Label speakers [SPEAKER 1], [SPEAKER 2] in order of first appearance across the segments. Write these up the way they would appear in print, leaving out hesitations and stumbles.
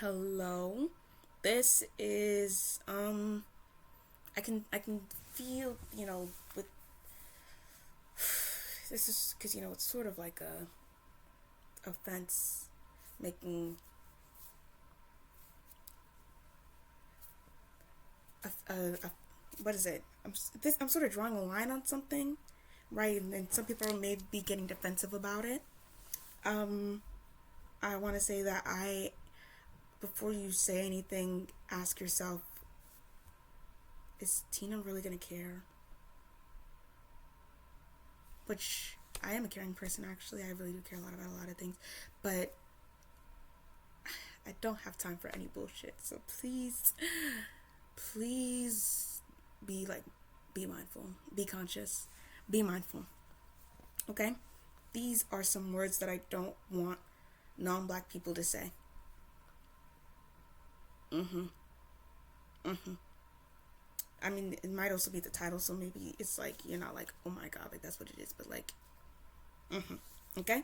[SPEAKER 1] Hello. This is I can feel, with this is cuz it's sort of like a offense making a what is it? I'm sort of drawing a line on something, right? And some people may be getting defensive about it. Um I want to say that I before you say anything, ask yourself, is Tina really going to care? Which I am a caring person, actually. I really do care a lot about a lot of things. But I don't have time for any bullshit. So please be like, be mindful, be conscious, be mindful. Okay? These are some words that I don't want non black people to say. Mm hmm. Mm hmm. I mean, it might also be the title, so maybe it's like, you're not like, oh my god, like that's what it is, but like, mm hmm. Okay?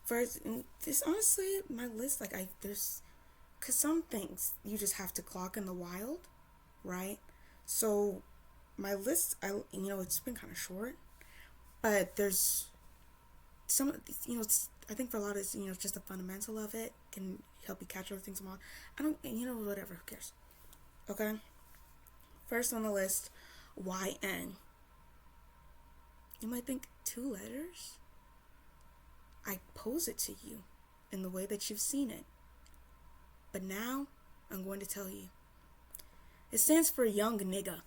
[SPEAKER 1] First, this honestly, my list, like, there's, because some things you just have to clock in the wild, right? So, my list, it's been kind of short, but there's some, I think for a lot of it's, just the fundamental of it can help you catch other things. I don't, whatever, who cares? Okay? First on the list, YN. You might think 2 letters? I pose it to you in the way that you've seen it. But now, I'm going to tell you. It stands for young nigga.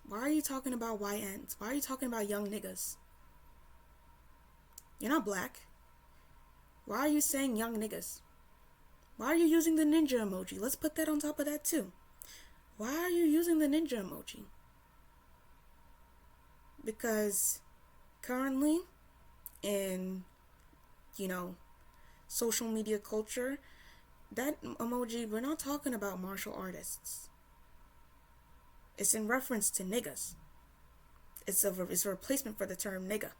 [SPEAKER 1] Why are you talking about YNs? Why are you talking about young niggas? You're not black. Why are you saying young niggas? Why are you using the ninja emoji? Let's put that on top of that too. Why are you using the ninja emoji? Because currently in, you know, social media culture, that emoji, we're not talking about martial artists. It's in reference to niggas. It's a replacement for the term nigga.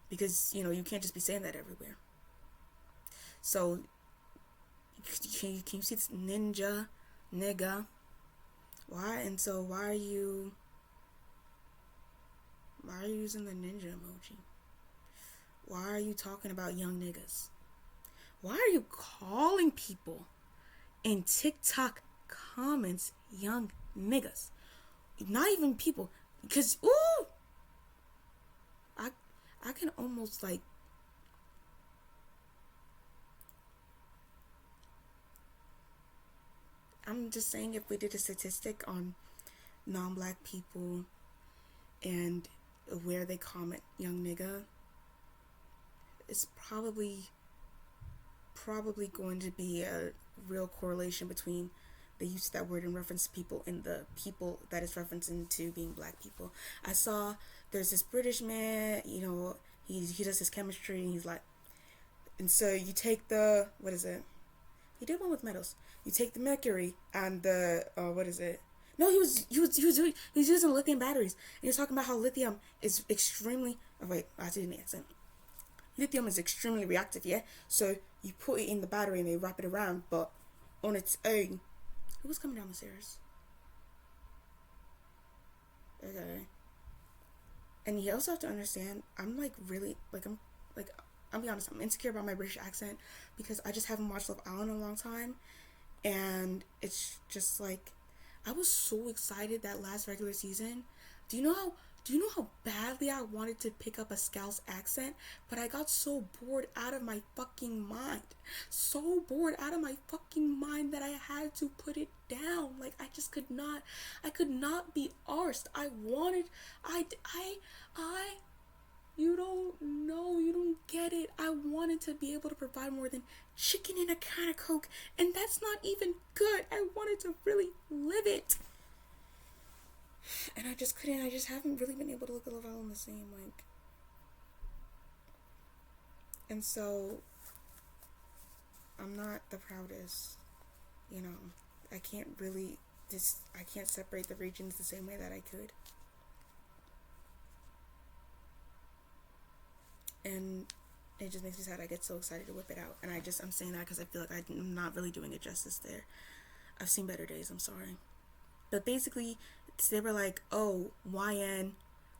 [SPEAKER 1] Because, you can't just be saying that everywhere. So, can you see this ninja, nigga? Why? And so, why are you using the ninja emoji? Why are you talking about young niggas? Why are you calling people in TikTok comments young niggas? Not even people, because I I can almost like I'm just saying, if we did a statistic on non-black people and where they comment young nigga, it's probably going to be a real correlation between the use of that word in reference to people and the people that it's referencing to being black people. I saw there's this British man, he does his chemistry, and he's like, and so you take the, what is it? He did one with metals. You take the mercury and the what is it? No, he was using lithium batteries. And he was talking about how lithium is extremely. Oh wait, I did an accent. Lithium is extremely reactive, yeah. So you put it in the battery and they wrap it around, but on its own, who was coming down the stairs? Okay. And you also have to understand, I'm like really like I'll be honest, I'm insecure about my British accent because I just haven't watched Love Island in a long time, and it's just like I was so excited that last regular season. Do you know how badly I wanted to pick up a Scouse accent, but I got so bored out of my fucking mind. So bored out of my fucking mind that I had to put it down. Like I could not be arsed. I wanted I you don't know, you don't get it. I wanted to be able to provide more than chicken and a can of Coke, and that's not even good. I wanted to really live it. And I just couldn't, I just haven't really been able to look at Love Island the same, like. And so, I'm not the proudest, you know. I can't really, I can't separate the regions the same way that I could. And it just makes me sad. I get so excited to whip it out, and I'm saying that because I feel like I'm not really doing it justice there. I've seen better days. I'm sorry, but basically, they were like, "Oh, YN,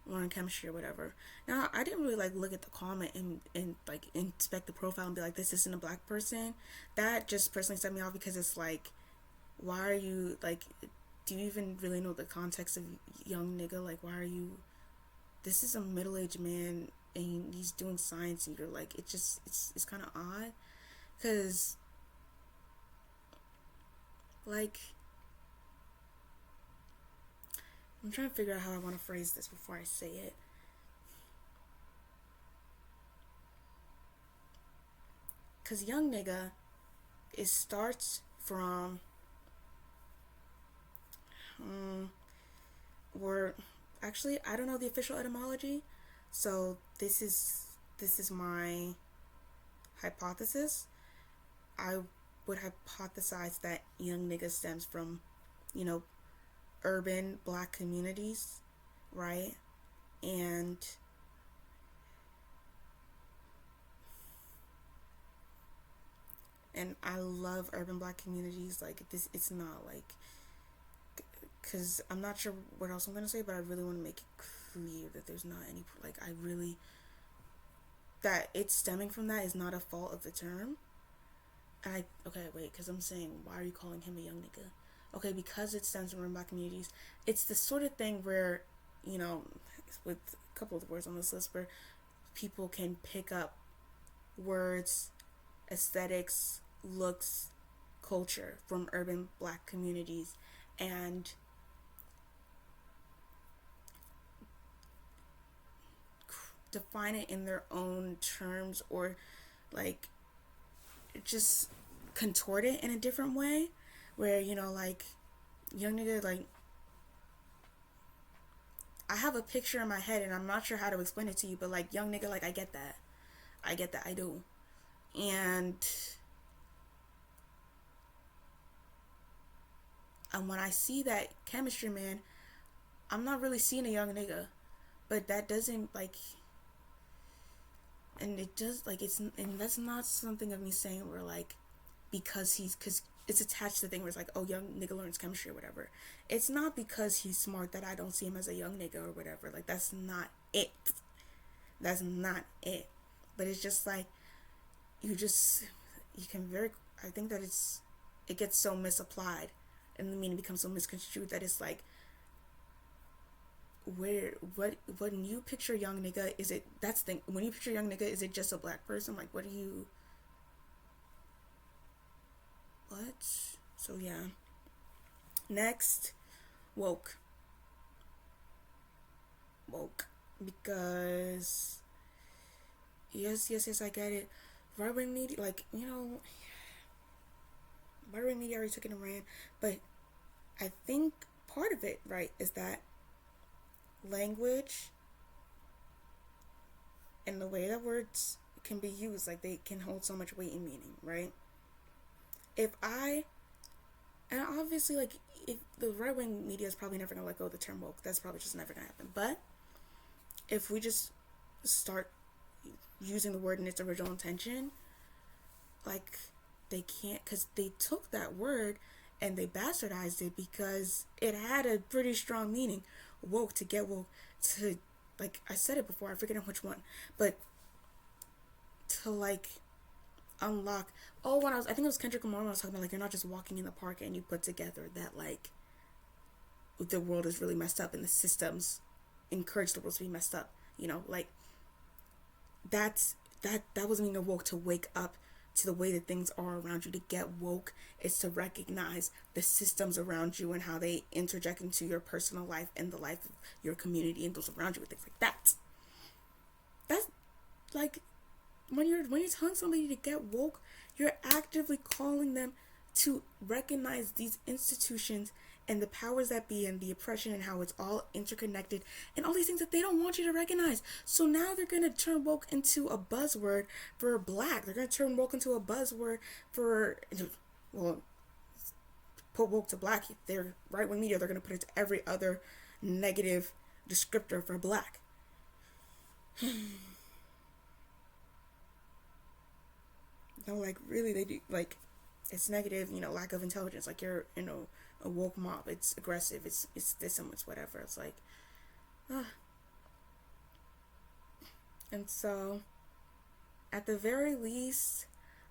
[SPEAKER 1] learn chemistry or whatever." Now, I didn't really like look at the comment and like inspect the profile and be like, "This isn't a black person." That just personally set me off because it's like, why are you like? Do you even really know the context of young nigga? Like, why are you? This is a middle-aged man and he's doing science, and you're like, it's kind of odd, because like, I'm trying to figure out how I want to phrase this before I say it. Because young nigga, it starts from, or actually, I don't know the official etymology, so this is my hypothesis. I would hypothesize that young nigga stems from, you know, urban black communities, right? And I love urban black communities. Like, this, it's not like, because I'm not sure what else I'm gonna say, but I really want to make it clear that there's not any, like, I really, that it's stemming from that is not a fault of the term. And okay, wait, because I'm saying, why are you calling him a young nigga? Okay, because it stems from black communities. It's the sort of thing where, you know, with a couple of the words on this list, where people can pick up words, aesthetics, looks, culture from urban black communities and define it in their own terms, or like just contort it in a different way, where, you know, like, young nigga, like, I have a picture in my head and I'm not sure how to explain it to you, but like, young nigga, like, I get that, I do. And when I see that chemistry man, I'm not really seeing a young nigga, but that doesn't, like, and it does, like, it's, and that's not something of me saying where, like, because it's attached to the thing where it's like, oh, young nigga learns chemistry or whatever. It's not because he's smart that I don't see him as a young nigga or whatever. Like, that's not it. That's not it. But it's just like, you can very, I think that it gets so misapplied, and the meaning becomes so misconstrued that it's like, where, what, when you picture young nigga, is it, that's the thing, when you picture young nigga, is it just a black person? Like, what do you, what? So yeah. Next, woke. Because yes, I get it. Right wing media, like, you know, right wing media already took it and ran, but I think part of it, right, is that language and the way that words can be used, like, they can hold so much weight and meaning, right? And obviously, like, if the right wing media is probably never gonna let go of the term woke, that's probably just never gonna happen. But if we just start using the word in its original intention, like, they can't, because they took that word and they bastardized it because it had a pretty strong meaning. Woke, to get woke, to, like, I said it before, I forget which one, but to, like, unlock, I think it was Kendrick Lamar when I was talking about, like, you're not just walking in the park and you put together that, like, the world is really messed up and the systems encourage the world to be messed up, you know, like, that wasn't meaning woke, to wake up to the way that things are around you. To get woke is to recognize the systems around you and how they interject into your personal life and the life of your community and those around you and things like that. That's like, when you're telling somebody to get woke, you're actively calling them to recognize these institutions and the powers that be and the oppression and how it's all interconnected and all these things that they don't want you to recognize. So now they're going to turn woke into a buzzword for black. They're going to turn woke into a buzzword for, well, put woke to black. They're right-wing media, they're going to put it to every other negative descriptor for black. No, like really, they do like it's negative. Lack of intelligence. Like you're a woke mob. It's aggressive. It's this and it's whatever. It's like, ah. And so, at the very least,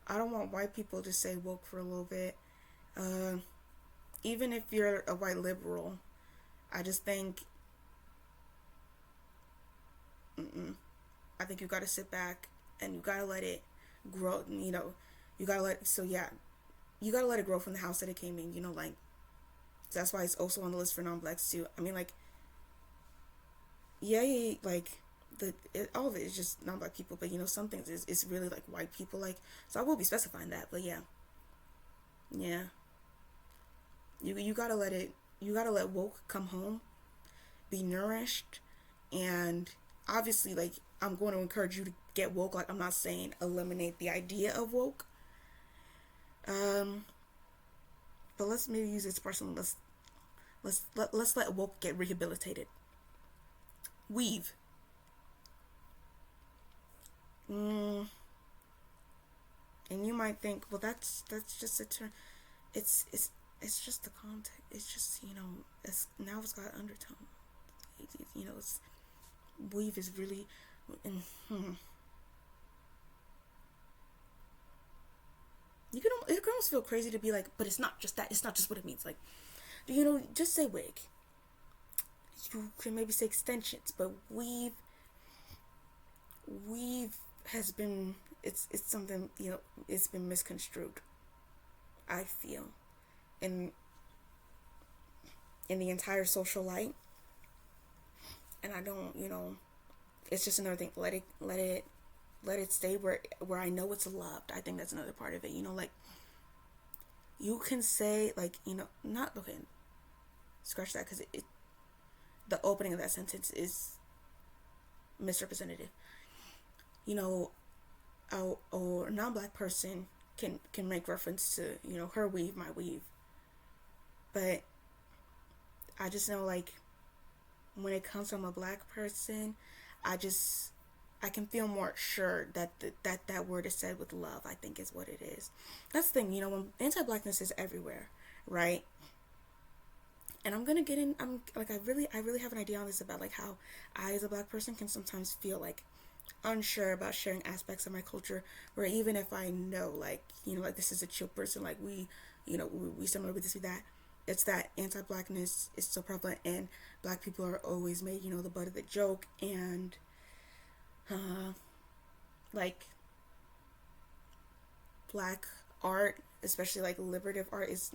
[SPEAKER 1] I don't want white people to say woke for a little bit. Even if you're a white liberal, I just think, I think you gotta sit back and you gotta let it grow. You gotta you gotta let it grow from the house that it came in. Like that's why it's also on the list for non-blacks too. I mean, like, yeah, like all of it is just non-black people, but some things is really like white people. Like, so I will be specifying that, but yeah. You gotta let it. You gotta let woke come home, be nourished, and obviously, like, I'm going to encourage you to get woke. Like, I'm not saying eliminate the idea of woke. But let's maybe use this person. Let's let woke get rehabilitated. Weave. And you might think, well, that's just a term. It's just the context. It's just it's got undertone. It's weave is really. It can almost feel crazy to be like, but it's not just that. It's not just what it means. Like, just say wig. You can maybe say extensions, but weave has been it's something it's been misconstrued. I feel in the entire social light, and I don't it's just another thing. Let it stay where I know it's loved. I think that's another part of it. Like you can say like not okay. Scratch that because the opening of that sentence is misrepresentative. A non-black person can make reference to her weave, my weave, but I just know like when it comes from a black person, I can feel more sure that that word is said with love. I think is what it is. That's the thing, when anti-blackness is everywhere, right? And I'm gonna get in. I'm like I really have an idea on this about like how I as a black person can sometimes feel like unsure about sharing aspects of my culture, where even if I know like like this is a chill person, like we similar with this with that, it's that anti-blackness is so prevalent and black people are always made the butt of the joke, and like black art, especially like liberative art, is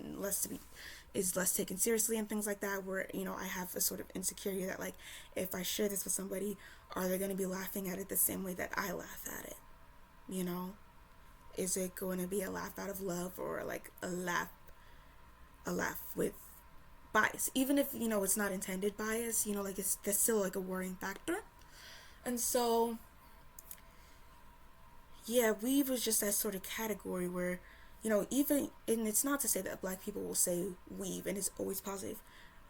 [SPEAKER 1] less taken seriously and things like that, where I have a sort of insecurity that like if I share this with somebody, are they going to be laughing at it the same way that I laugh at it? Is it going to be a laugh out of love, or like a laugh with bias, even if it's not intended bias? Like that's still like a worrying factor. And so yeah, weave was just that sort of category where even, and it's not to say that black people will say weave and it's always positive.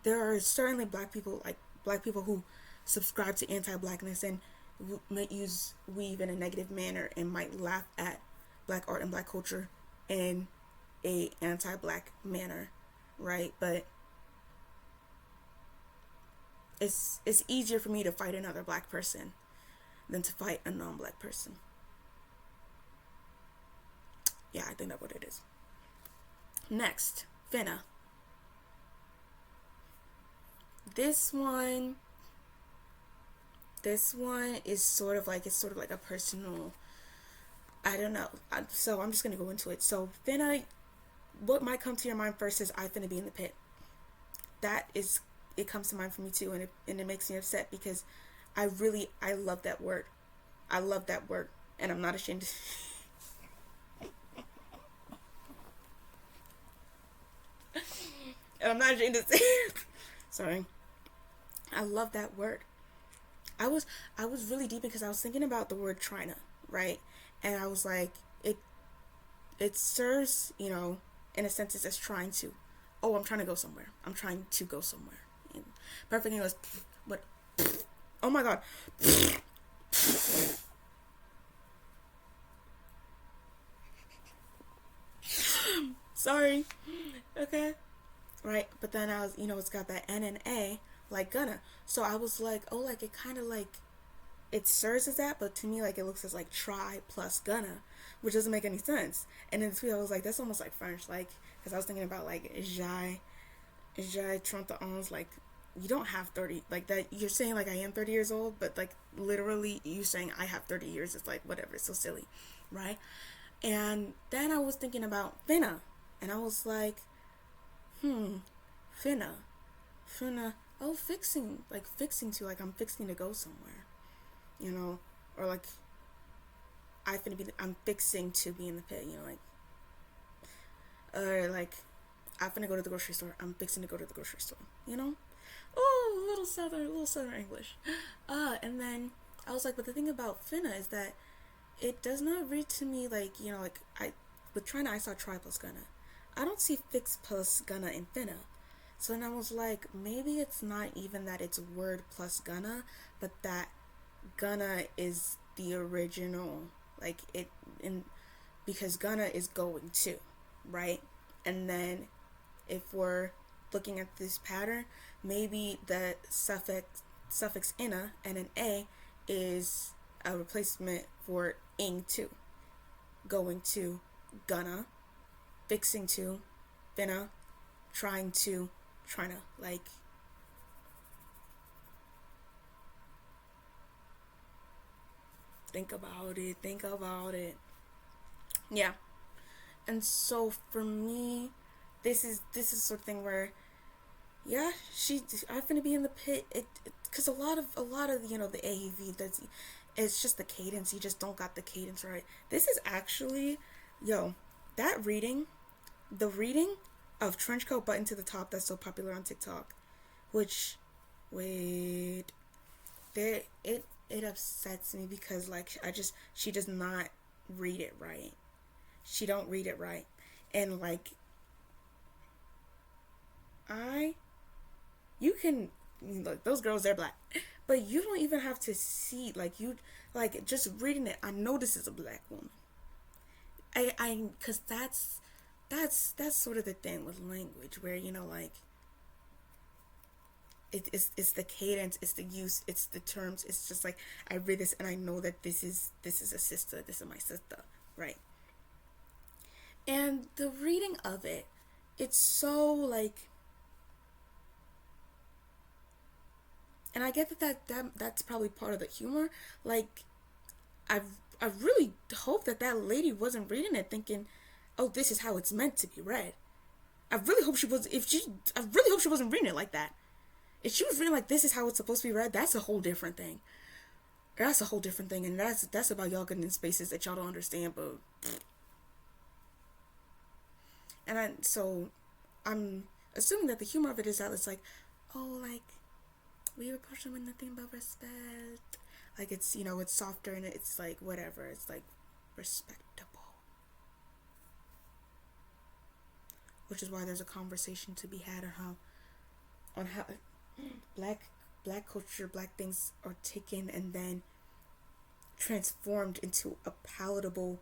[SPEAKER 1] There are certainly black people who subscribe to anti-blackness and might use weave in a negative manner and might laugh at black art and black culture in a anti-black manner, right? But it's easier for me to fight another black person than to fight a non-black person. Yeah, I think that's what it is. Next, finna. This one is sort of like a personal, I don't know. So I'm just gonna go into it. So finna, what might come to your mind first is I finna be in the pit. It comes to mind for me too, and it makes me upset because I love that word. I love that word, and I'm not ashamed to and I'm not ashamed to say it. Sorry. I love that word. I was really deep because I was thinking about the word Trina, right? And I was like, it serves, in a sense, it's as trying to. Oh, I'm trying to go somewhere. I'm trying to go somewhere. And perfect English, but oh my god. Sorry. Okay. Right. But then I was, it's got that N and A, like gonna. So I was like, oh, like it kind of like, it serves as that, but to me, like it looks as like try plus gonna, which doesn't make any sense. And then the tweet, I was like, that's almost like French, like, because I was thinking about like, j'ai 30 ans, like, you don't have 30, like that, you're saying like I am 30 years old, but like literally you saying I have 30 years, it's like whatever, it's so silly, right? And then I was thinking about finna, and I was like, finna, finna, oh, fixing to, like, I'm fixing to go somewhere, or like, I'm fixing to be in the pit, like, or like, I'm finna go to the grocery store, I'm fixing to go to the grocery store. Oh, a little southern English. And then I was like, but the thing about finna is that it does not read to me like, like with trying to, I saw try plus gonna. I don't see fix plus gonna in finna. So then I was like, maybe it's not even that it's word plus gonna, but that gonna is the original, like because gonna is going to, right? And then if we're looking at this pattern, maybe the suffix ina and an a is a replacement for ing to, going to, gonna, fixing to, finna, trying to, like, think about it. Yeah. And so for me, this is sort of thing where, yeah, I'm gonna be in the pit. Because a lot of the AAV, it's just the cadence. You just don't got the cadence right. This is actually, that reading, the reading of Trenchcoat Button to the Top that's so popular on TikTok, which, wait, it upsets me because like she does not read it right. She don't read it right, and like you can look, those girls, they're black, but you don't even have to see, like, you, like, just reading it, I know this is a black woman. Because that's sort of the thing with language where, like, it's the cadence, it's the use, it's the terms. It's just like I read this and I know that this is a sister, this is my sister, right? And the reading of it, it's so like, and I get that's probably part of the humor. Like, I really hope that lady wasn't reading it thinking, oh, this is how it's meant to be read. I really hope she wasn't reading it like that. If she was reading like, this is how it's supposed to be read, that's a whole different thing. That's a whole different thing, and that's about y'all getting in spaces that y'all don't understand. But so I'm assuming that the humor of it is that it's like, oh, like, we approach them with nothing but respect. Like, it's, it's softer and it's like whatever. It's like respectable. Which is why there's a conversation to be had on how black culture, black things are taken and then transformed into a palatable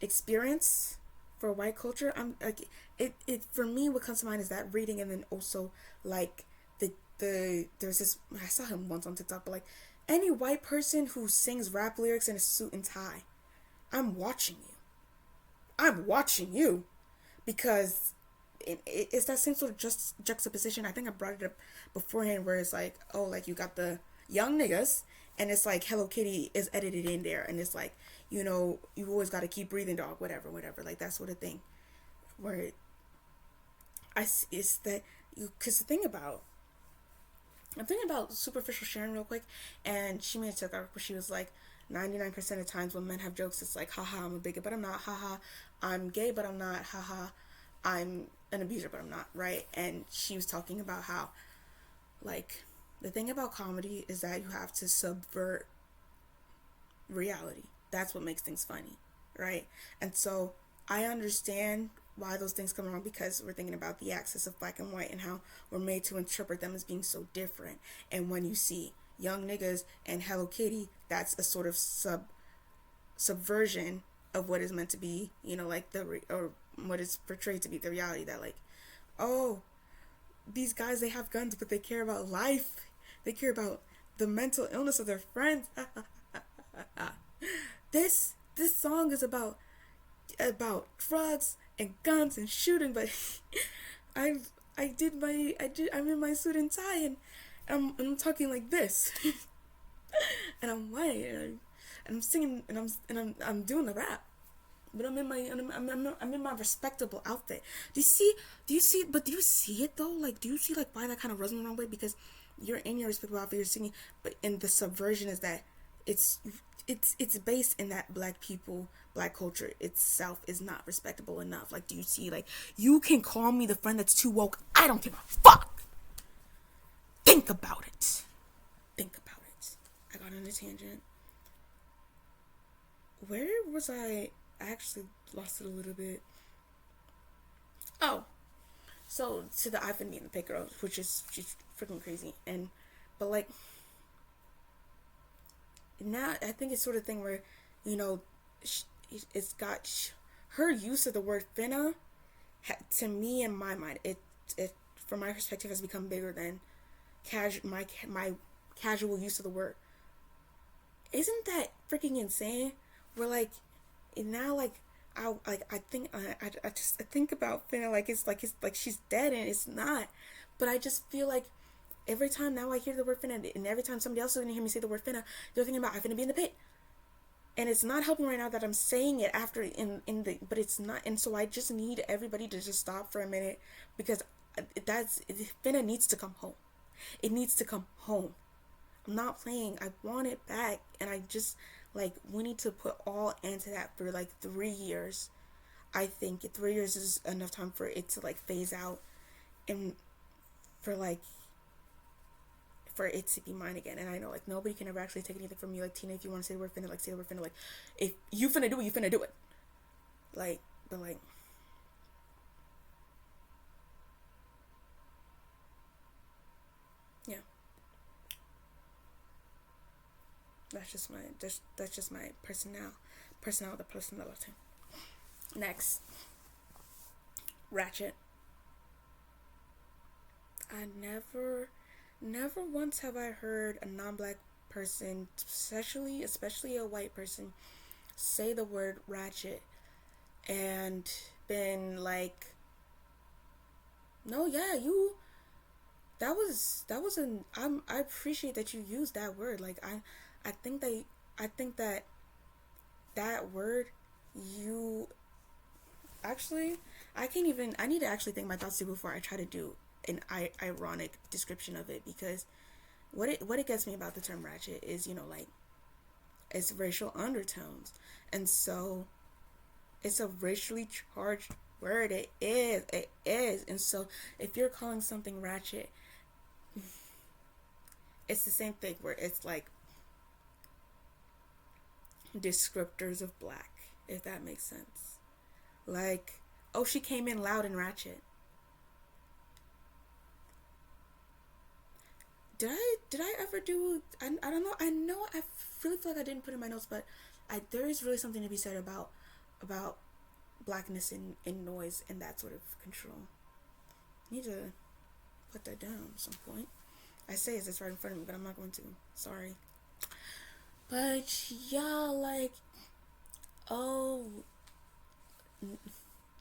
[SPEAKER 1] experience for white culture. I'm like, it for me, what comes to mind is that reading, and then also like there's this, I saw him once on TikTok, but like, any white person who sings rap lyrics in a suit and tie, I'm watching you because it's that same sort of juxtaposition. I think I brought it up beforehand, where it's like, oh, like, you got the young niggas, and it's like Hello Kitty is edited in there, and it's like, you always got to keep breathing, dog, whatever, like that sort of thing. Where it's that because I'm thinking about Superficial Sharon real quick, and she made a TikTok where she was like, 99% of times when men have jokes, it's like, haha, I'm a bigot, but I'm not, haha, I'm gay, but I'm not, haha, I'm an abuser, but I'm not, right? And she was talking about how, like, the thing about comedy is that you have to subvert reality. That's what makes things funny, right? And so I understand why those things come around, because we're thinking about the axis of black and white and how we're made to interpret them as being so different. And when you see young niggas and Hello Kitty, that's a sort of subversion of what is meant to be, like or what is portrayed to be the reality, that like, oh, these guys, they have guns, but they care about life. They care about the mental illness of their friends. This song is about drugs and guns and shooting, but I'm in my suit and tie, and I'm talking like this, and I'm white, and I'm singing, and I'm doing the rap, but I'm in my respectable outfit. Do you see it though? Like, do you see like why that kind of rubs me the wrong way? Because you're in your respectable outfit, you're singing, but in the subversion is that it's based in that black culture itself is not respectable enough. Like, do you see, like, you can call me the friend that's too woke. I don't give a fuck. Think about it. I got on a tangent. Where was I? I actually lost it a little bit. Oh, so to the I've been meeting the pit girl, which is she's freaking crazy, but like now I think it's sort of thing where, you know, it's got her use of the word finna, to me in my mind, it from my perspective has become bigger than my casual use of the word. Isn't that freaking insane? We're like, now, like, I think about finna like it's like she's dead, and it's not. But I just feel like every time now I hear the word finna, and every time somebody else is gonna hear me say the word finna, they're thinking about I'm finna be in the pit. And it's not helping right now that I'm saying it after but it's not. And so I just need everybody to just stop for a minute, because finna needs to come home. It needs to come home. I'm not playing. I want it back, and I just, like, we need to put all into that for like 3 years. I think 3 years is enough time for it to like phase out, and for it to be mine again. And I know, like, nobody can ever actually take anything from me. Like, Tina, if you want to say the word finna, like, say the word finna. Like, if you finna do it, you finna do it. Like, but like, yeah. That's just my personality. Next, Ratchet. I never once have I heard a non-black person, especially a white person, say the word ratchet and been like, no, yeah, that was an I appreciate that you used that word. Like, I think that word, you actually, I need to actually think my thoughts through before I try to do an ironic description of it, because what it gets me about the term ratchet is, you know, like, it's racial undertones, and so it's a racially charged word. It is. And so if you're calling something ratchet, it's the same thing where it's like descriptors of black, if that makes sense. Like, oh, she came in loud and ratchet. Did I ever do, I don't know, I really feel like I didn't put in my notes, but there is really something to be said about blackness in noise and that sort of control. I need to put that down at some point. I say it's right in front of me, but I'm not going to. Sorry. But yeah, like, oh,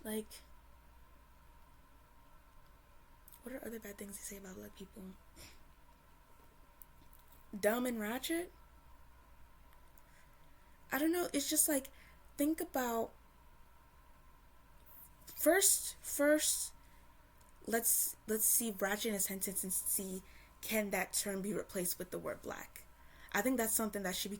[SPEAKER 1] like, what are other bad things they say about black people? Dumb and ratchet? I don't know. It's just like, think about first. Let's see ratchet in a sentence and see, can that term be replaced with the word black? I think that's something that should be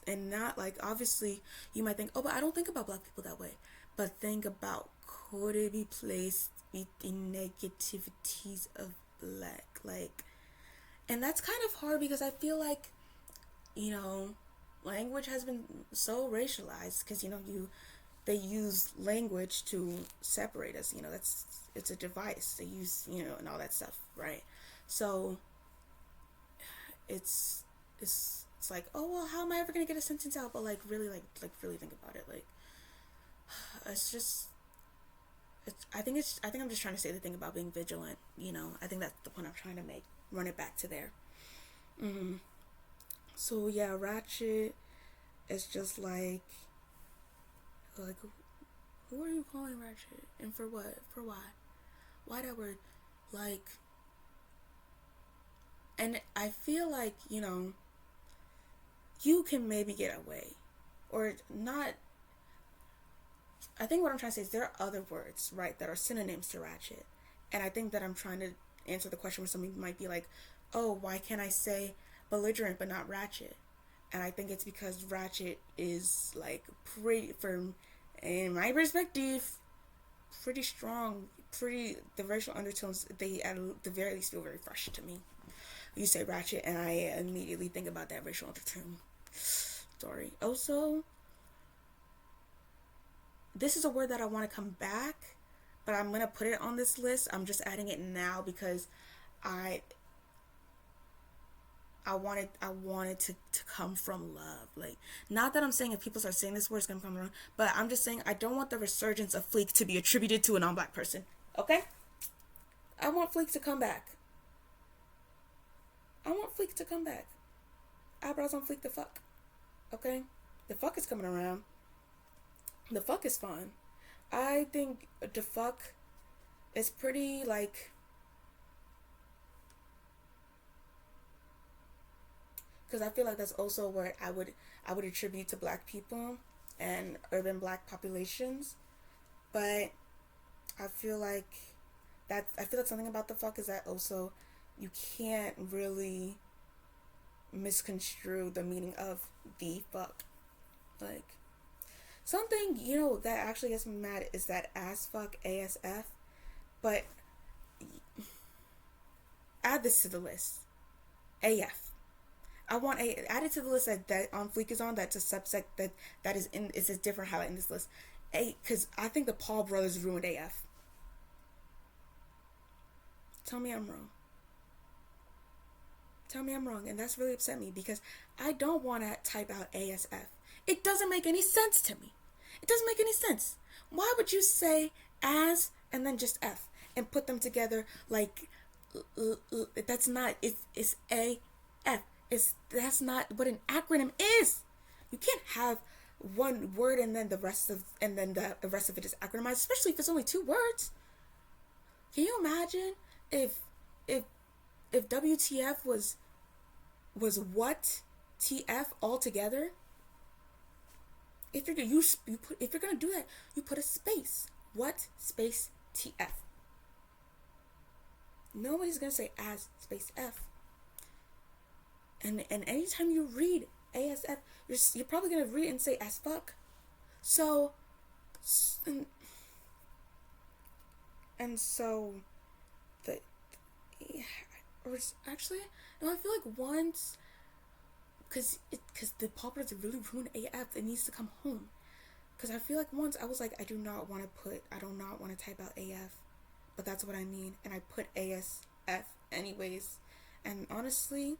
[SPEAKER 1] and not like, obviously you might think, oh, but I don't think about black people that way. But think about, could it be placed with the negativities of black? Like, and that's kind of hard, because I feel like, you know, language has been so racialized, because, you know, they use language to separate us. You know, it's a device they use, you know, and all that stuff, right? So it's like, oh, well, how am I ever gonna get a sentence out? But like really, like really think about it. Like, it's just, I think I'm just trying to say the thing about being vigilant. You know, I think that's the point I'm trying to make. Run it back to there. Mm-hmm. So yeah, ratchet is just like who are you calling ratchet and for what? For why that word? Like, and I feel like, you know, you can maybe get away or not. I think what I'm trying to say is there are other words, right, that are synonyms to ratchet. And I think that I'm trying to answer the question where somebody might be like, oh, why can't I say belligerent but not ratchet? And I think it's because ratchet is like pretty, from in my perspective, pretty strong. Pretty, the racial undertones, they at the very least feel very fresh to me. You say ratchet, and I immediately think about that racial undertone story. Also, this is a word that I want to come back, but I'm gonna put it on this list. I'm just adding it now because I I wanted to come from love. Like, not that I'm saying if people start saying this word it's gonna come from, but I'm just saying I don't want the resurgence of Fleek to be attributed to a non-black person. Okay? I want Fleek to come back. I want Fleek to come back. Eyebrows on Fleek the fuck. Okay? The fuck is coming around. The fuck is fun. I think the fuck is pretty like, because I feel like that's also where I would attribute to black people and urban black populations. But I feel like something about the fuck is that also you can't really misconstrue the meaning of the fuck. Like, something, you know, that actually gets me mad is that ass fuck ASF. But add this to the list. AF. I want add it to the list that on Fleek is on. That's a subsect that is in. It's a different highlight in this list. Because I think the Paul brothers ruined AF. Tell me I'm wrong. Tell me I'm wrong, and that's really upset me because I don't want to type out ASF. It doesn't make any sense to me. It doesn't make any sense. Why would you say as and then just F and put them together like that's not it's AF. That's not what an acronym is. You can't have one word and then the rest of it is acronymized, especially if it's only two words. Can you imagine if WTF was what TF all together? If you're gonna do that, you put a space. What space TF? Nobody's gonna say as space F. And anytime you read ASF, you're probably gonna read it and say as fuck. So, and so or actually, no, I feel like once, because the poppers really ruined AF, it needs to come home. Because I feel like once I was like, I do not want to type out AF, but that's what I mean, and I put ASF anyways, and honestly,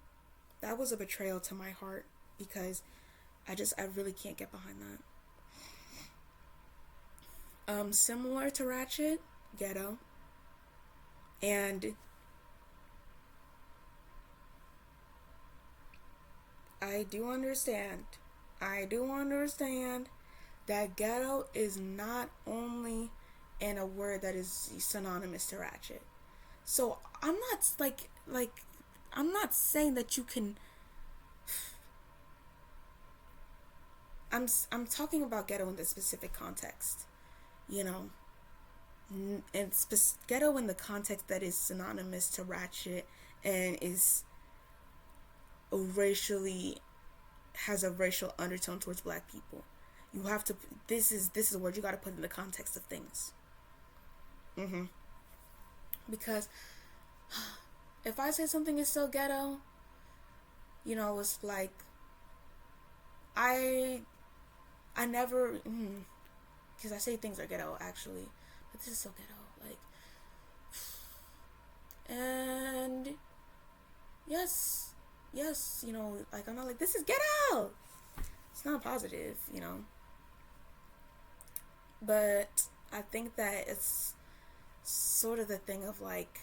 [SPEAKER 1] that was a betrayal to my heart because I really can't get behind that. Similar to ratchet, ghetto, and I do understand that ghetto is not only in a word that is synonymous to ratchet. So I'm not saying that you can. I'm talking about ghetto in the specific context, you know, and ghetto in the context that is synonymous to ratchet and is has a racial undertone towards black people. You have to. This is a word you got to put in the context of things. Because if I say something is so ghetto, you know, it's like I never, because I say things are ghetto actually, but this is so ghetto, like, and yes, you know, like I'm not like this is ghetto. It's not positive, you know, but I think that it's sort of the thing of like,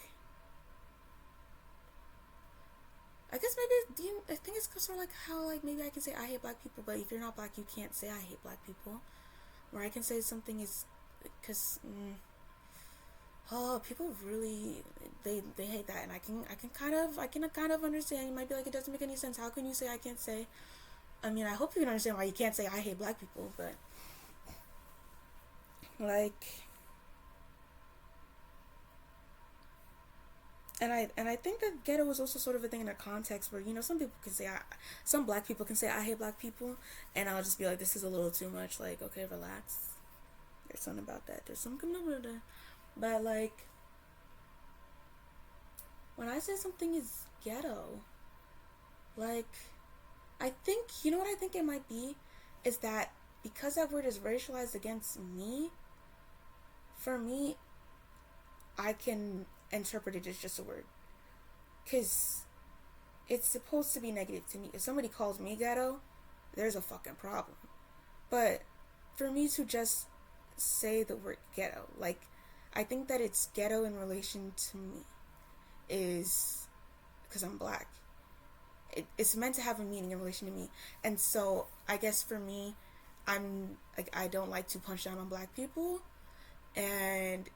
[SPEAKER 1] I guess maybe I think it's sort of like how like maybe I can say I hate black people, but if you're not black, you can't say I hate black people. Or I can say something is because oh, people really they hate that, and I can kind of understand. You might be like, it doesn't make any sense. How can you say I can't say? I mean, I hope you can understand why you can't say I hate black people, but like, and I think that ghetto was also sort of a thing in a context where, you know, some people can say some black people can say I hate black people, and I'll just be like, this is a little too much. Like, okay, relax. There's something about that. There's something about that. But like, when I say something is ghetto, like, I think, you know what I think it might be, is that because that word is racialized against me, for me, I can interpret it as just a word. Because it's supposed to be negative to me. If somebody calls me ghetto, there's a fucking problem. But for me to just say the word ghetto, like, I think that it's ghetto in relation to me is because I'm black. It's meant to have a meaning in relation to me. And so I guess for me, I'm like, I don't like to punch down on black people, and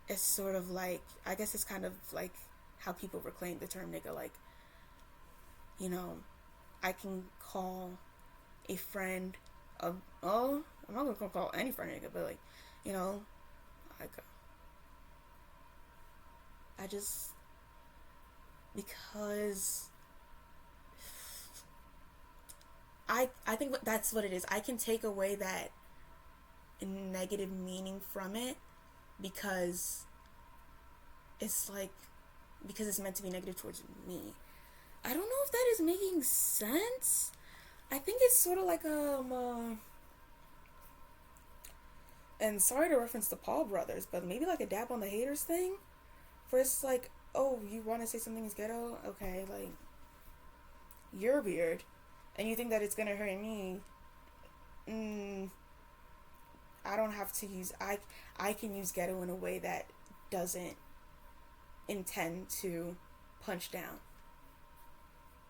[SPEAKER 1] it's sort of like, I guess it's kind of like how people reclaim the term nigga. Like, you know, I can call a friend oh, I'm not gonna call any friend nigga, but like, you know, like, I just, because I think that's what it is. I can take away that negative meaning from it because it's like, because it's meant to be negative towards me. I don't know if that is making sense. I think it's sort of like and sorry to reference the Paul brothers, but maybe like a dab on the haters thing. For it's like, oh, you want to say something is ghetto? Okay, like, you're weird, and you think that it's gonna hurt me. I don't have to use, I can use ghetto in a way that doesn't intend to punch down.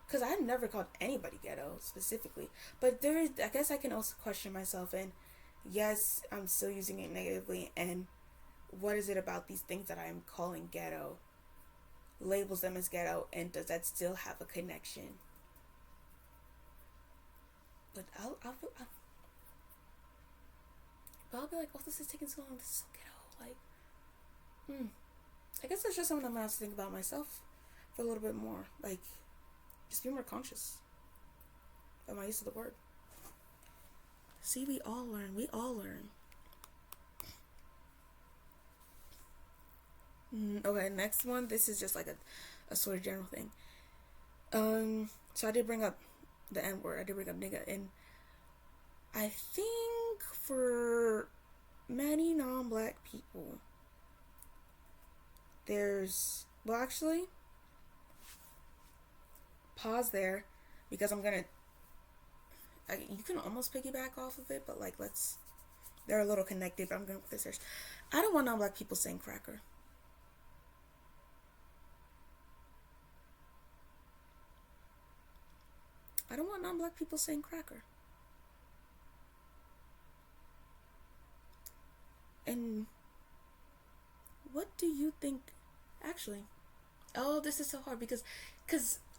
[SPEAKER 1] Because I've never called anybody ghetto specifically. But I guess I can also question myself, and yes, I'm still using it negatively, and what is it about these things that I'm calling ghetto, labels them as ghetto, and does that still have a connection? But I'll be like, oh, this is taking so long, this is so ghetto, like, I guess that's just something I'm gonna have to think about myself for a little bit more, like, just be more conscious of my use of the word. See, we all learn. Okay, next one, this is just like a sort of general thing. So I did bring up the N-word, I did bring up nigga, and I think for many non-black people, there's, well, actually, pause there, because you can almost piggyback off of it, but like, they're a little connected, but I'm gonna put this first. I don't want non-black people saying cracker. I don't want non-black people saying cracker. And what do you think, actually, oh, this is so hard because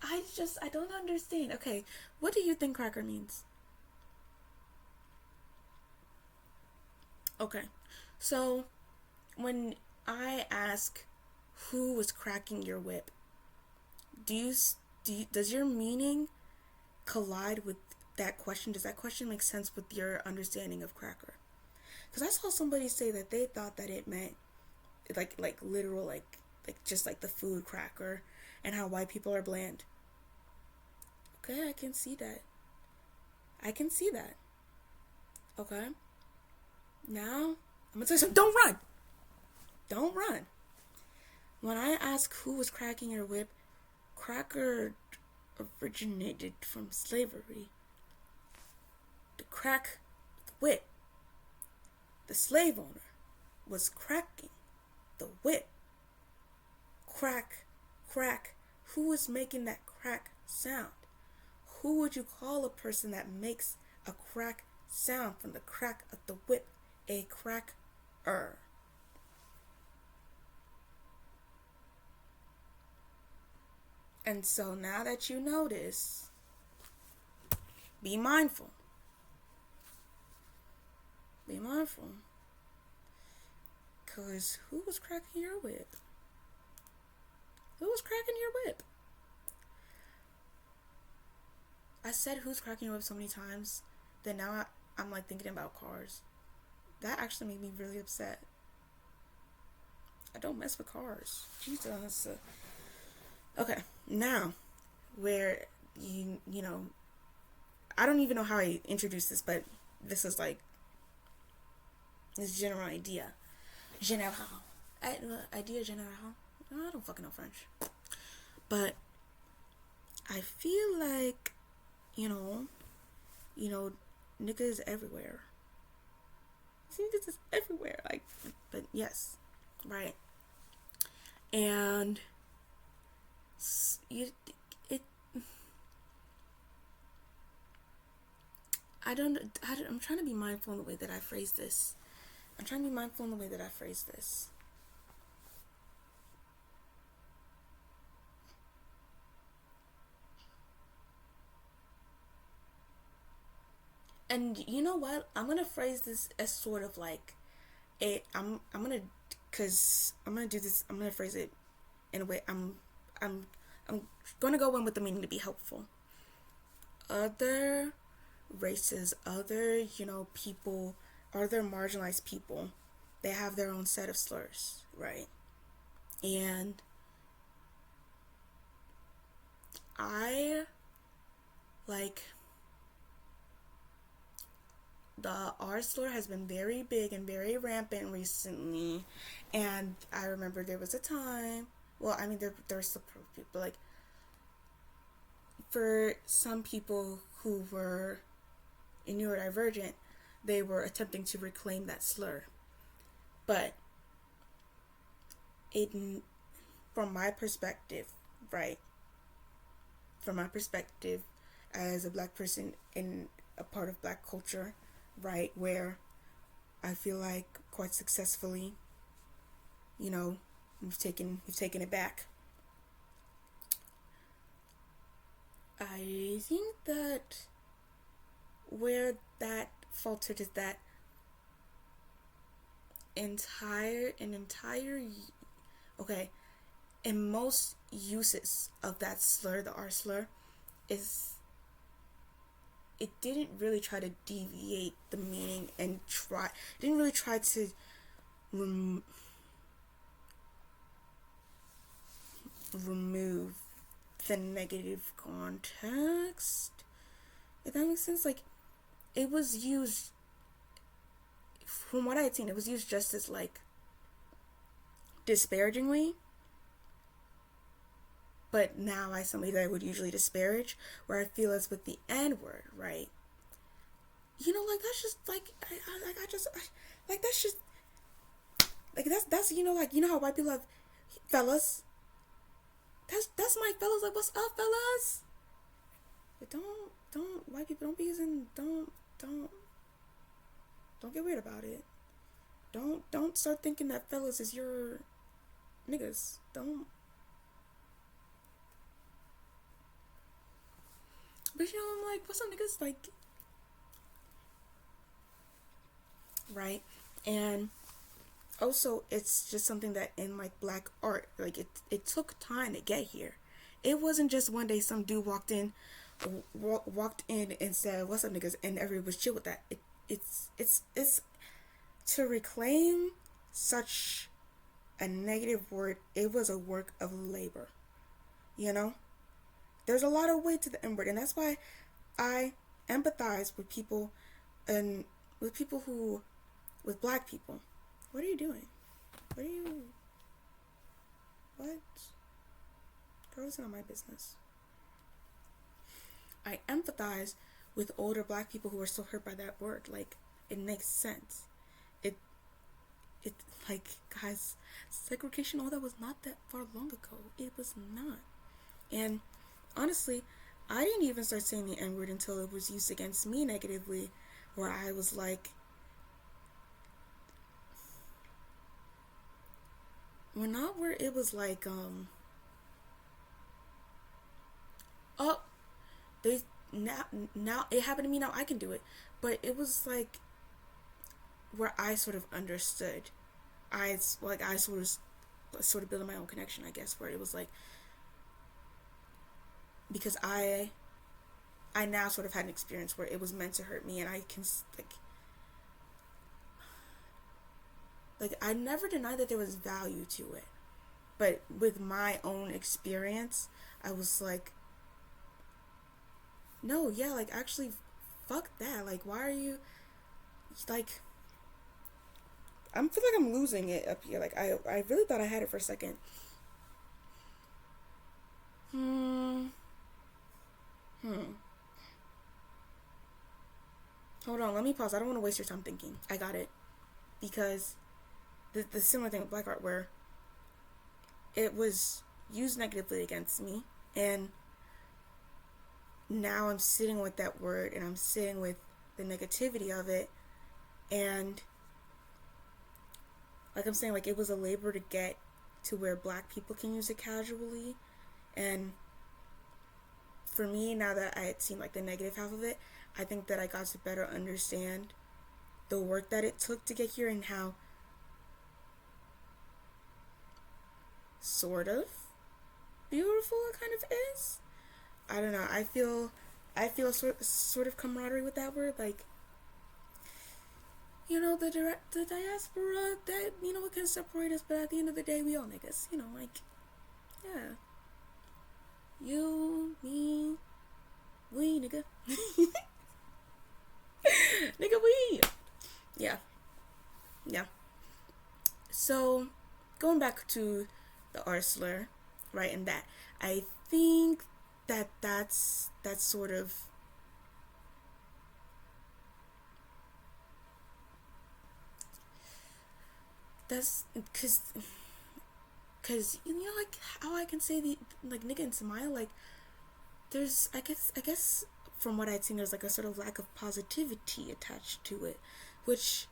[SPEAKER 1] I don't understand. Okay, what do you think cracker means? Okay, so when I ask who was cracking your whip, does your meaning collide with that question? Does that question make sense with your understanding of cracker? Because I saw somebody say that they thought that it meant like literal, like just like the food cracker, and how white people are bland. Okay, I can see that. Okay, now I'm gonna tell you something. Don't run. When I ask who was cracking your whip, cracker originated from slavery. The crack whip, the slave owner, was cracking the whip. Crack, crack. Who is making that crack sound? Who would you call a person that makes a crack sound from the crack of the whip? A cracker. And so now that you know this, be mindful. Be mindful. Because who was cracking your whip? Who was cracking your whip? I said who's cracking your whip so many times that now I'm like thinking about cars. That actually made me really upset. I don't mess with cars. Jesus. Okay, now where you know, I don't even know how I introduced this, but this is like this general idea. General. Idea general. I don't fucking know French. But I feel like, you know, niggas everywhere. Niggas is everywhere. Like, but yes, right. And I'm trying to be mindful in the way that I phrase this. And you know what? I'm gonna phrase this as sort of like I'm gonna do this. I'm gonna phrase it in a way. I'm gonna go in with the meaning to be helpful. Other races, other people, other marginalized people, they have their own set of slurs, right? And I like the R slur has been very big and very rampant recently, and I remember there was a time. Well, I mean, there's still people like for some people who were neurodivergent, they were attempting to reclaim that slur, but from my perspective, right? From my perspective, as a black person in a part of black culture, right, where I feel like quite successfully, we've taken it back. I think that where that faltered is that in most uses of that slur, the R slur, it didn't really try to deviate the meaning and didn't really try to remove the negative context, if that makes sense. Like, it was used, from what I had seen, it was used just as like disparagingly, but now as somebody that I would usually disparage, where I feel as with the N word, right? Like that's just like that's just like that's how white people have fellas. That's my fellas. Like, what's up, fellas? But don't white people don't be using don't get weird about it. Don't start thinking that fellas is your niggas. Don't. But I'm like, what's up, niggas? Like, right? And also, it's just something that in like black art, like it took time to get here. It wasn't just one day some dude walked in and said, "What's up, niggas?" and everybody was chill with that. It's to reclaim such a negative word. It was a work of labor. There's a lot of weight to the N word, and that's why I empathize with people with black people. What are you doing? What? Girl, it's not my business. I empathize with older black people who are so hurt by that word. Like, it makes sense. it, like, guys, segregation, all that was not that far long ago. It was not. And honestly, I didn't even start saying the N word until it was used against me negatively, where I was like, well, not where it was like, oh, they, now it happened to me, now I can do it. But it was like where I sort of understood. I sort of building my own connection, I guess, where it was like, because I now sort of had an experience where it was meant to hurt me, and I can like I never denied that there was value to it, but with my own experience, I was like, no, yeah, like, actually, fuck that. Like, why are you, like, I feel like I'm losing it up here. Like, I really thought I had it for a second. Hold on, let me pause. I don't want to waste your time thinking. I got it. Because the similar thing with black art, where it was used negatively against me, and now I'm sitting with that word, and I'm sitting with the negativity of it, and like I'm saying, like, it was a labor to get to where black people can use it casually. And for me, now that I had seen like the negative half of it, I think that I got to better understand the work that it took to get here, and how sort of beautiful it kind of is. I don't know. I feel sort of camaraderie with that word, like, you know, the diaspora, that, you know, it can separate us, but at the end of the day, we all niggas, you know, like, yeah, you, me, we, nigga, nigga, we, yeah, yeah. So, going back to the R slur, right, and that, I think that that's sort of, that's because you know, like, how I can say the, like, nigga and smile, like, there's, I guess from what I'd seen, there's like a sort of lack of positivity attached to it, which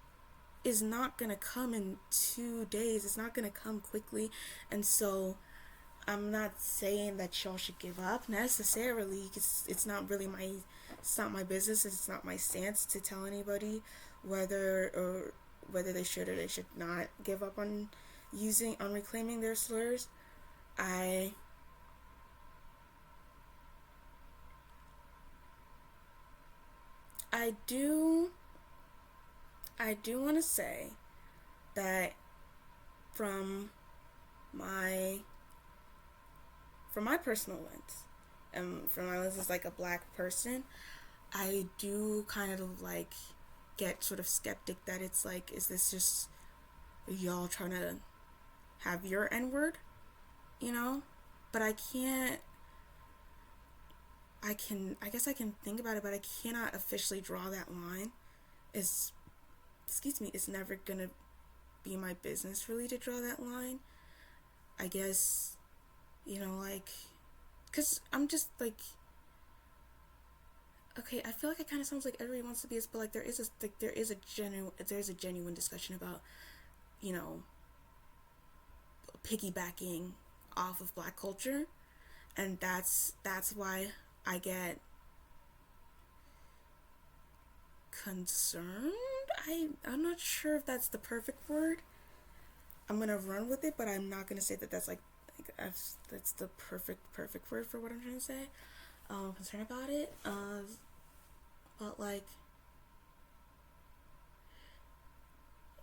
[SPEAKER 1] is not gonna come in 2 days. It's not gonna come quickly. And so I'm not saying that y'all should give up necessarily. It's not really it's not my business. It's not my stance to tell anybody whether they should or they should not give up on reclaiming their slurs. I do want to say that from my personal lens, and from my lens as like a black person, I do kind of like get sort of skeptic that it's like, is this just y'all trying to have your N-word, you know? But I guess I can think about it, but I cannot officially draw that line. It's never gonna be my business really to draw that line. I guess, you know, like, because I'm just like, okay, I feel like it kind of sounds like everybody wants to be this, but like there is a genuine discussion about, you know, piggybacking off of black culture, and that's why I get concerned. I'm not sure if that's the perfect word. I'm gonna run with it, but I'm not gonna say that that's like that's the perfect word for what I'm trying to say. Concerned about it. But like,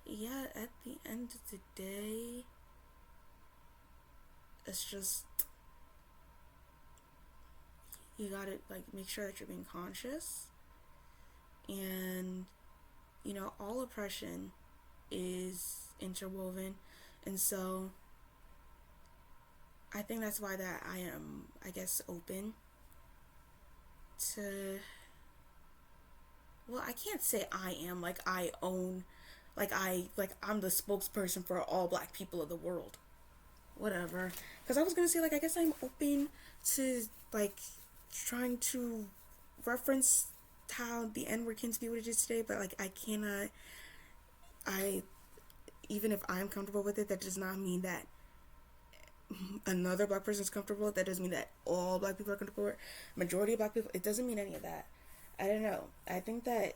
[SPEAKER 1] yeah, at the end of the day, it's just, you gotta like make sure that you're being conscious, and you know, all oppression is interwoven, and so I think that's why that I am, I guess, open to, well, I can't say I am, like, I own, I'm the spokesperson for all black people of the world. Whatever. Because I was gonna say, like, I guess I'm open to, like, trying to reference how the N-word came to be what it is today, but, like, I cannot, even if I'm comfortable with it, that does not mean that another black person is comfortable. That doesn't mean that all black people are comfortable with it. Majority of black people, it doesn't mean any of that. I don't know. I think that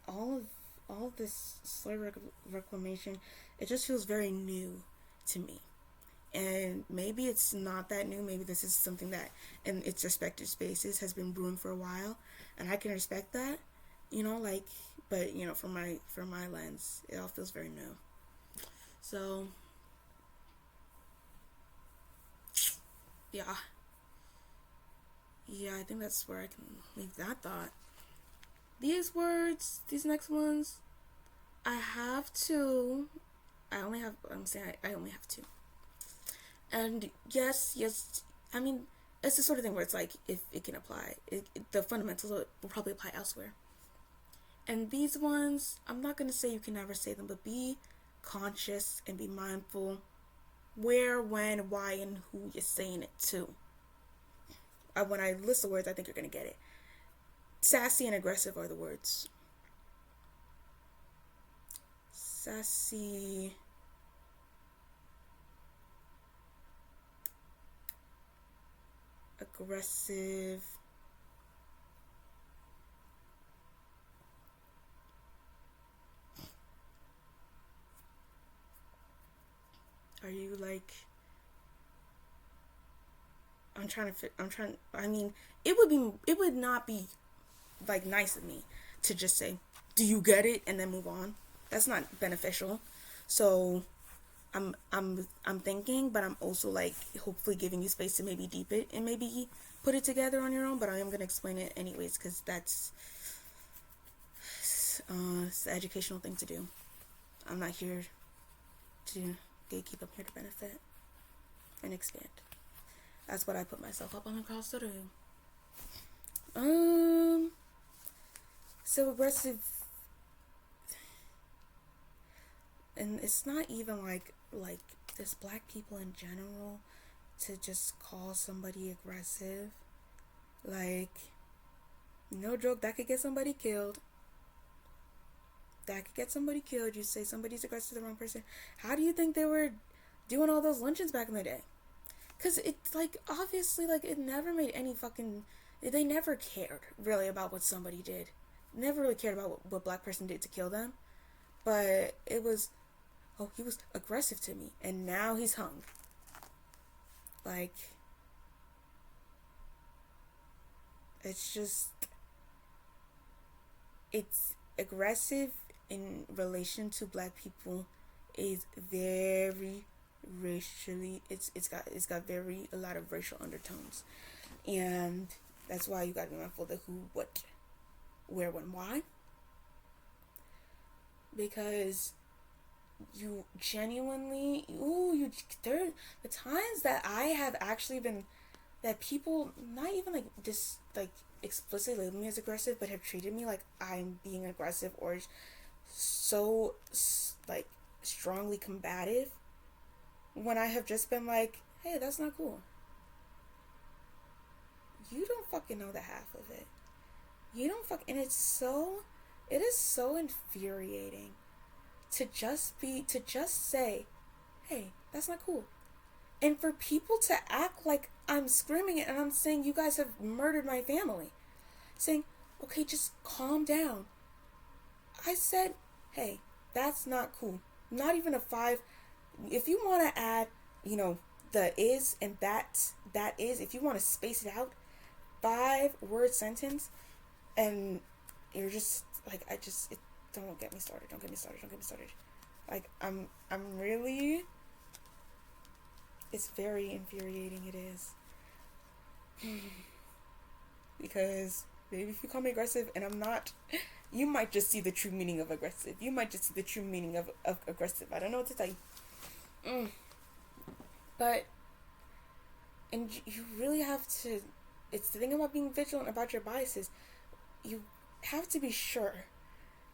[SPEAKER 1] all of this slur reclamation, it just feels very new to me. And maybe it's not that new. Maybe this is something that, in its respective spaces, has been brewing for a while, and I can respect that, like. But from my lens, it all feels very new. So, yeah, I think that's where I can leave that thought. These words, these next ones, I only have two. And yes, I mean, it's the sort of thing where it's like, if it can apply, the fundamentals will probably apply elsewhere. And these ones, I'm not going to say you can never say them, but be conscious and be mindful where, when, why, and who you're saying it to. When I list the words, I think you're going to get it. Sassy and aggressive are the words. Sassy, aggressive, are you like, it would not be like nice of me to just say, do you get it, and then move on. That's not beneficial. So I'm thinking, but I'm also like hopefully giving you space to maybe deep it and maybe put it together on your own. But I am gonna explain it anyways, because that's it's the educational thing to do. I'm not here to gatekeep. I'm here to benefit and expand. That's what I put myself up on the cross to do. So aggressive, and it's not even like just black people in general to just call somebody aggressive. Like, no joke, that could get somebody killed. You say somebody's aggressive to the wrong person. How do you think they were doing all those lynchings back in the day? Because it's like, obviously, like, it never made any fucking, they never cared really about what somebody did. Never really cared about what black person did to kill them. But it was, oh, he was aggressive to me, and now he's hung. Like, it's just, it's aggressive in relation to black people is very racially, it's got a lot of racial undertones, and that's why you gotta be mindful of the who, what, where, when, why, because you genuinely, there the times that I have actually been, that people not even like just like explicitly label me as aggressive, but have treated me like I'm being aggressive or so like strongly combative, when I have just been like, hey, that's not cool. You don't fucking know the half of it. And it is so infuriating to just say, hey, that's not cool. And for people to act like I'm screaming it and I'm saying, you guys have murdered my family. Saying, okay, just calm down. I said, hey, that's not cool. Not even a 5. If you want to add, the is and that is, if you want to space it out, 5-word sentence, and you're just like, don't get me started. Like, I'm really, it's very infuriating. It is. Because maybe if you call me aggressive and I'm not, you might just see the true meaning of aggressive. You might just see the true meaning of aggressive. I don't know what to tell you. But, and you really have to, it's the thing about being vigilant about your biases. You have to be sure.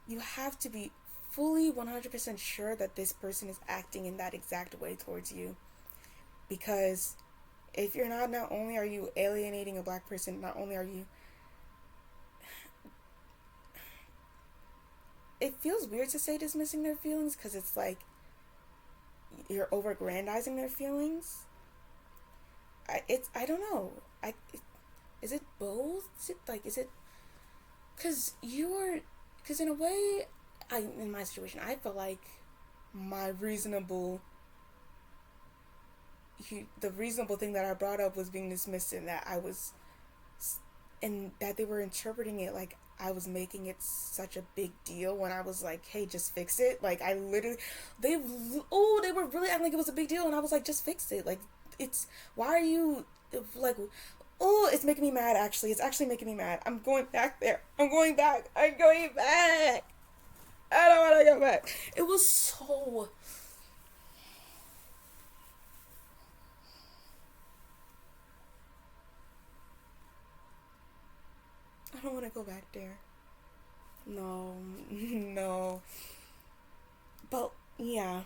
[SPEAKER 1] You have to be fully 100% sure that this person is acting in that exact way towards you. Because if you're not only are you alienating a black person, not only are you, it feels weird to say dismissing their feelings, because it's like you're over-grandizing their feelings. I don't know. Is it both? Is it, because in a way, in my situation, I feel like the reasonable thing that I brought up was being dismissed, and that they were interpreting it like I was making it such a big deal when I was like, hey, just fix it. Like, I literally, they were really acting like it was a big deal, and I was like, just fix it. Like, why are you, like, oh, it's making me mad, actually. It's actually making me mad. I'm going back there. I'm going back. I don't want to go back. It was so... I don't want to go back there. No. No. But, yeah.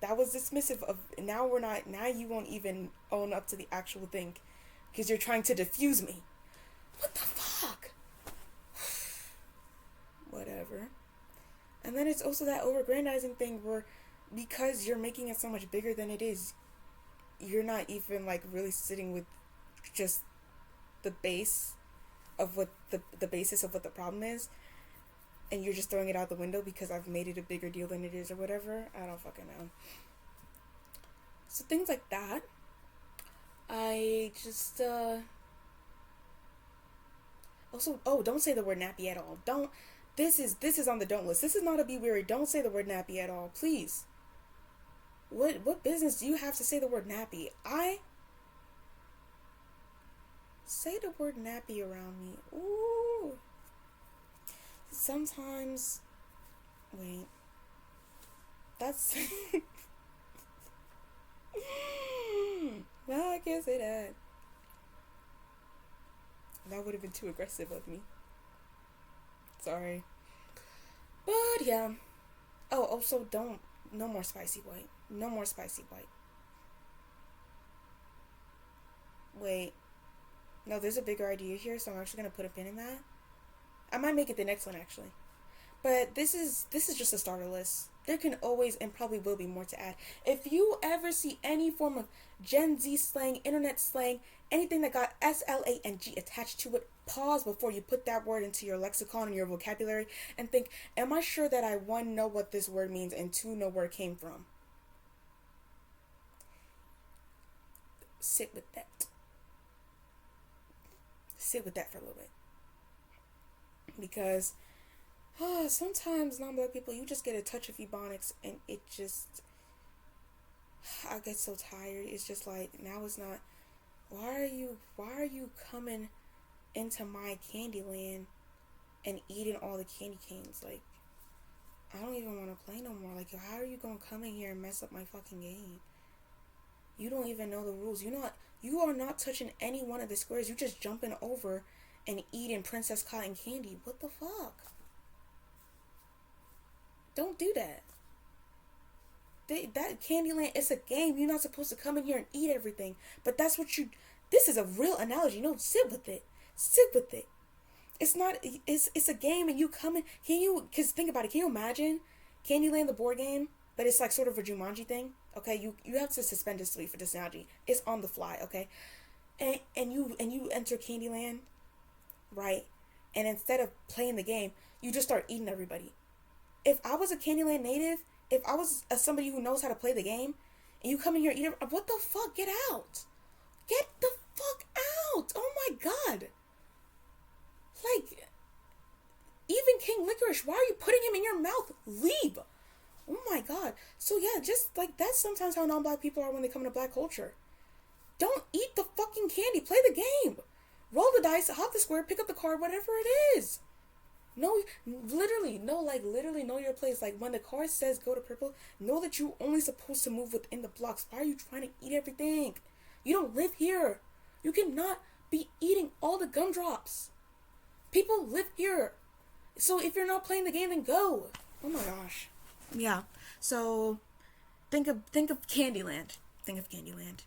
[SPEAKER 1] That was dismissive of... Now you won't even own up to the actual thing. Because you're trying to diffuse me. What the fuck? Whatever. And then it's also that over-grandizing thing where, because you're making it so much bigger than it is, you're not even, like, really sitting with just the base of what the basis of what the problem is, and you're just throwing it out the window because I've made it a bigger deal than it is or whatever. I don't fucking know. So things like that. I just, also, don't say the word nappy at all. This is on the don't list. This is not a be weary. Don't say the word nappy at all, please. What business do you have to say the word nappy? Say the word nappy around me. Ooh. Sometimes, wait. That's... No, I can't say that. That would have been too aggressive of me. Sorry. But, yeah. Oh, also, no more spicy white. No more spicy white. Wait. No, there's a bigger idea here, so I'm actually going to put a pin in that. I might make it the next one, actually. But this is just a starter list. There can always and probably will be more to add. If you ever see any form of Gen Z slang, internet slang, anything that got SLANG attached to it, pause before you put that word into your lexicon and your vocabulary and think, am I sure that I, 1, know what this word means, and 2, know where it came from? Sit with that. Sit with that for a little bit. Because sometimes non-black people, you just get a touch of Ebonics and it just, I get so tired. It's just like, now it's not, why are you coming into my candy land and eating all the candy canes? Like, I don't even want to play no more. Like, how are you gonna come in here and mess up my fucking game? You don't even know the rules. You are not touching any one of the squares. You just jumping over and eating Princess Cotton candy. What the fuck? Don't do that. That Candyland, it's a game. You're not supposed to come in here and eat everything. But that's what this is a real analogy. No, sit with it. Sit with it. It's not, it's a game and you come in. Because think about it. Can you imagine Candyland, the board game? But it's like sort of a Jumanji thing. Okay, you have to suspend disbelief for this analogy. It's on the fly, okay? And you enter Candyland, right? And instead of playing the game, you just start eating everybody. If I was a Candyland native, if I was somebody who knows how to play the game, and you come in here and eat it, what the fuck? Get out! Get the fuck out! Oh my god! Like, even King Licorice, why are you putting him in your mouth? Leave! Oh my god. So yeah, just like that's sometimes how non-black people are when they come into black culture. Don't eat the fucking candy. Play the game. Roll the dice, hop the square, pick up the card, whatever it is. Literally know your place. Like when the card says go to purple, know that you're only supposed to move within the blocks. Why are you trying to eat everything? You don't live here. You cannot be eating all the gumdrops. People live here. So if you're not playing the game, then go. Oh my gosh. Yeah. So think of Candyland. Think of Candyland.